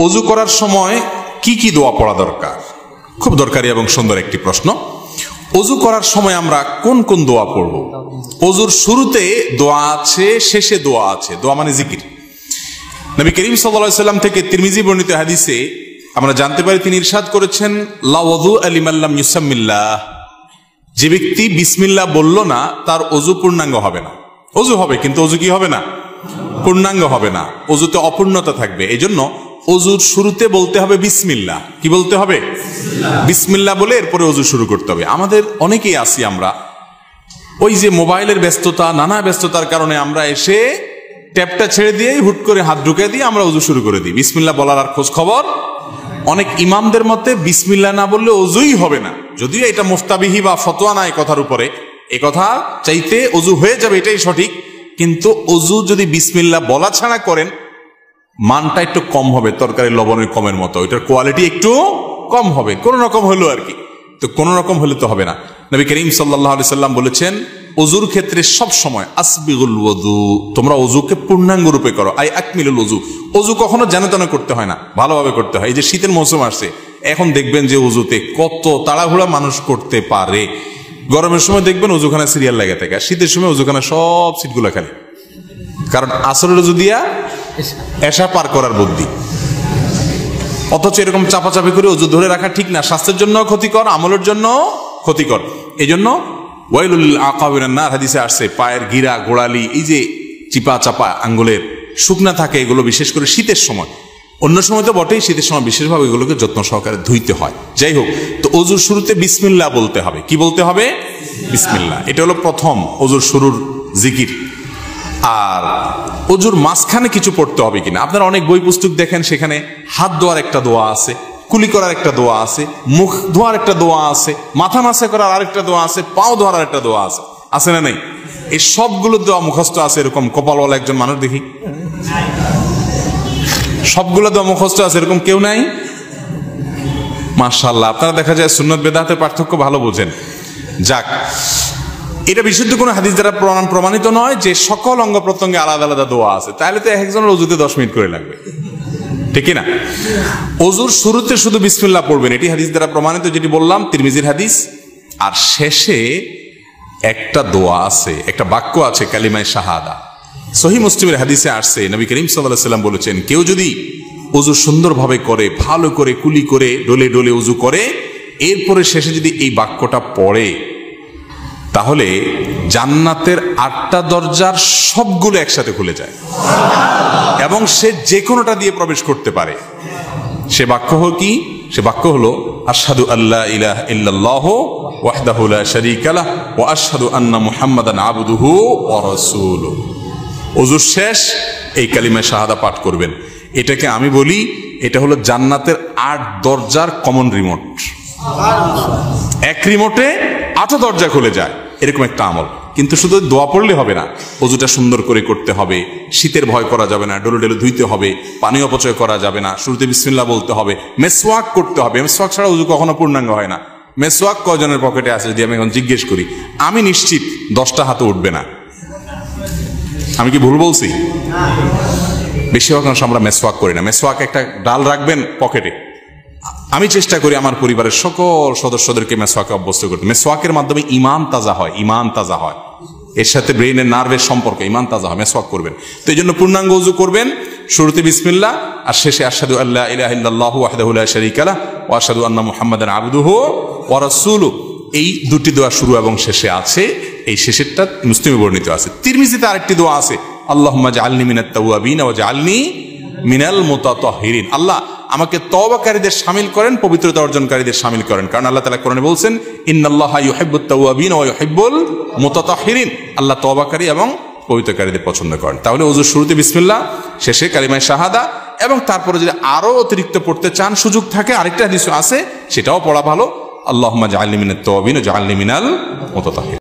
ওযু করার সময় কি কি দোয়া পড়া দরকার? খুব দরকারি এবং সুন্দর একটি প্রশ্ন। ওযু করার সময় আমরা কোন কোন দোয়া পড়ব? ওযুর শুরুতে দোয়া আছে, শেষে দোয়া আছে। দোয়া মানে জিকির। নবী করিম সাল্লাল্লাহু আলাইহি সাল্লাম থেকে তিরমিজি বর্ণিত হাদিসে আমরা জানতে পারি, তিনি ইরশাদ করেছেন, লা ওযু লিমান লাম ইউসাম্মিল্লাহ। যে ব্যক্তি বিসমিল্লাহ বলল না, তার ওযু পূর্ণাঙ্গ হবে না। ওযু হবে কিন্তু ওযু কি হবে না? পূর্ণাঙ্গ হবে না। ওযুতে অপূর্ণতা থাকবে। এজন্য ওযুর শুরুতে বলতে হবে বিসমিল্লাহ। কি বলতে হবে? বিসমিল্লাহ বলে এরপরে ওযু শুরু করতে হবে। আমাদের অনেকেই আছি, আমরা ওই যে মোবাইলের ব্যস্ততা, নানা ব্যস্ততার কারণে আমরা এসে ট্যাপটা ছেড়ে দিয়েই হুট করে হাত ঢুকে দিয়ে আমরা ওযু শুরু করে দিই। বিসমিল্লাহ বলার আর খোঁজ খবর। অনেক ইমামদের মতে বিসমিল্লাহ না বললে ওযুই হবে না। যদিও এটা মুফতাবিহি বা ফতোয়া নাই কথার উপরে, এ কথা চাইতে ওযু হয়ে যাবে এটাই সঠিক, কিন্তু ওযু যদি বিসমিল্লাহ বলা ছাড়া করেন, মানটা একটু কম হবে, তরকারি লবণের কমের মতো, এটার কোয়ালিটি একটু কম হবে, কোন রকম হলো আর কি। তো কোন রকম হলে তো হবে না। নবী করিম সাল্লাল্লাহু আলাইহি সাল্লাম বলেছেন, ওযুর ক্ষেত্রে সব সময় আসবিগুল ওযু, তোমরা ওযুকে পূর্ণাঙ্গ রূপে করো। আই আকমিলুল ওযু। ওযু কখনো যেন তেন করতে হয় না, ভালোভাবে করতে হয়। এই যে শীতের মৌসুম আসছে, এখন দেখবেন যে ওযুতে কত তাড়াহুড়া মানুষ করতে পারে। গরমের সময় দেখবেন ওযুখানা সিরিয়াল লেগে থাকে, আর শীতের সময় ওযুখানা সব সিটগুলো খালি, কারণ আসরের ওযু দিয়া এশা পার করার বুদ্ধি। অথচ এরকম চাপাচাপি করে ওযু ধরে রাখা ঠিক না, স্বাস্থ্যের জন্য ক্ষতিকর, আমলের জন্য ক্ষতিকর। এই জন্য ওয়াইলুল লিল আকাবিরিন নার হাদিসে আসছে, পায়ের গিরা, গোড়ালি, এই যে চিপা চাপা আঙ্গুলের শুকনা থাকে, এগুলো বিশেষ করে শীতের সময়, অন্য সময় তো বটেই, শীতের সময় বিশেষভাবে এগুলোকে যত্ন সহকারে ধুইতে হয়। যাই হোক, তো ওযুর শুরুতে বিসমিল্লাহ বলতে হবে। কি বলতে হবে? বিসমিল্লাহ। এটা হলো প্রথম ওযুর শুরুর জিকির। আর ওযুর মাঝখানে কিছু পড়তে হবে কিনা, আপনারা অনেক বই পুস্তক দেখেন, সেখানে হাত ধোয়ার একটা দোয়া আছে, কুলি করার একটা দোয়া আছে, মুখ ধোয়ার একটা দোয়া আছে, মাথা মাসা করার আরেকটা দোয়া আছে, পাও ধোয়ার একটা দোয়া আছে। আছে না নেই? এই সবগুলো দোয়া মুখস্থ আছে। এরকম কপালওয়ালা একজন মানুষ দেখি, সবগুলো দোয়া মুখস্থ আছে, এরকম কেউ নাই? মাশাআল্লাহ। আপনারা দেখা যায় সুন্নত বেদাতের পার্থক্য ভালো বোঝেন। যাক, এটা বিশুদ্ধ কোনো হাদিস দ্বারা প্রমাণিত নয় যে সকল অঙ্গ প্রত্যঙ্গে আলাদা আলাদা দোয়া আছে, তাহলে তো একজনের ওযুতে 10 মিনিট করে লাগবে, ঠিক না? ওযুর শুরুতে শুধু বিসমিল্লাহ পড়বেন, এটি হাদিস দ্বারা প্রমাণিত, যেটি বললাম তিরমিজির হাদিস। আর শেষে একটা দোয়া আছে, একটা বাক্য আছে, কালিমায়ে শাহাদা। সহিহ মুসলিমের হাদিসে আসছে, নবী করিম সাল্লাল্লাহু আলাইহি সাল্লাম বলেছেন, কেউ যদি ওযু সুন্দরভাবে করে, ভালো করে কুলি করে, ডলে ডলে ওযু করে, এরপরে শেষে যদি এই বাক্যটা পড়ে, তাহলে জান্নাতের 8টা দরজার সবগুলো একসাথে খুলে যায় এবং সে যে কোনোটা দিয়ে প্রবেশ করতে পারে। সে বাক্য হলো কি? সে বাক্য হলো আশহাদু আল্লা ইলাহা ইল্লাল্লাহু ওয়াহদাহু লা শারীকা লাহু ওয়া আশহাদু আন্না মুহাম্মাদান আবদুহু ওয়া রাসূলুহু। ওযু শেষ এই কালিমা শাহাদা পাঠ করবেন। এটাকে আমি বলি, এটা হলো জান্নাতের 8 দরজার কমন রিমোট। এক রিমোটে 8 দরজা খুলে যায়, এরকম একটা আমল। কিন্তু শুধু দোয়া পড়লে হবে না, ওযুটা সুন্দর করে করতে হবে, শীতের ভয় করা যাবে না, ডলে ডলে ধুইতে হবে, পানি অপচয় করা যাবে না, শুরুতে বিসমিল্লাহ বলতে হবে, মেসওয়াক করতে হবে। মেসওয়াক ছাড়া ওযু কখনো পূর্ণাঙ্গ হয় না। মেসওয়াক কয়জনের পকেটে আছে যদি আমি এখন জিজ্ঞেস করি? আমি নিশ্চিত 10টা হাতে উঠবে না। আমি কি ভুল বলছি? বেশিরভাগ মানুষ আমরা মেসওয়াক করি না। মেসওয়াক একটা ডাল রাখবেন পকেটে। আমি চেষ্টা করি আমার পরিবারের সকল সদস্যদেরকে মেসওয়াকে অভ্যস্ত করতে। মেসওয়াকের মাধ্যমে ঈমান তাজা হয়, ঈমান তাজা হয়, এর সাথে ব্রেইনের নার্ভের সম্পর্ক, ঈমান তাজা হয়। মেসওয়াক করবেন। তো এই জন্য পূর্ণাঙ্গ ওযু করবেন, শুরুতে বিসমিল্লাহ আর শেষে আশহাদু আল্লা ইলাহা ইল্লাল্লাহু ওয়াহদাহু লা শারীকা লাহু ওয়া আশহাদু আন্না মুহাম্মাদান আবদুহু ওয়া রাসূলুহু। এই দুটি দোয়া শুরু এবং শেষে আছে। এই শেষেরটা মুসলিমে বর্ণিত আছে। তিরমিজিতে আরেকটি দোয়া আছে, আল্লাহুম্মা জাআলনি মিনাত তাওয়াবিন ওয়া জাআলনি মিনাল মুতাতাহহিরিন। আল্লাহ আমাকে তওবাকারীদের শামিল করেন, পবিত্রতা অর্জনকারীদের শামিল করেন। কারণ আল্লাহ তাআলা কোরআনে বলছেন, ইন্নাল্লাহা ইউহিব্বুত তাওয়াবিন ওয়া ইউহিব্বুল মুতাতাহহিরিন। আল্লাহ তওবাকারী এবং পবিত্রকারীদের পছন্দ করেন। তাহলে ওযুর শুরুতে বিসমিল্লাহ, শেষে কালিমায়ে শাহাদা, এবং তারপরে যদি আরো অতিরিক্ত পড়তে চান, সুযোগ থাকে, আরেকটা হাদিস আছে, সেটাও পড়া ভালো, আল্লাহুম্মা জাআলনি মিনাত তাওয়াবিন ওয়া জাআলনি মিনাল মুতাতাহহিরিন।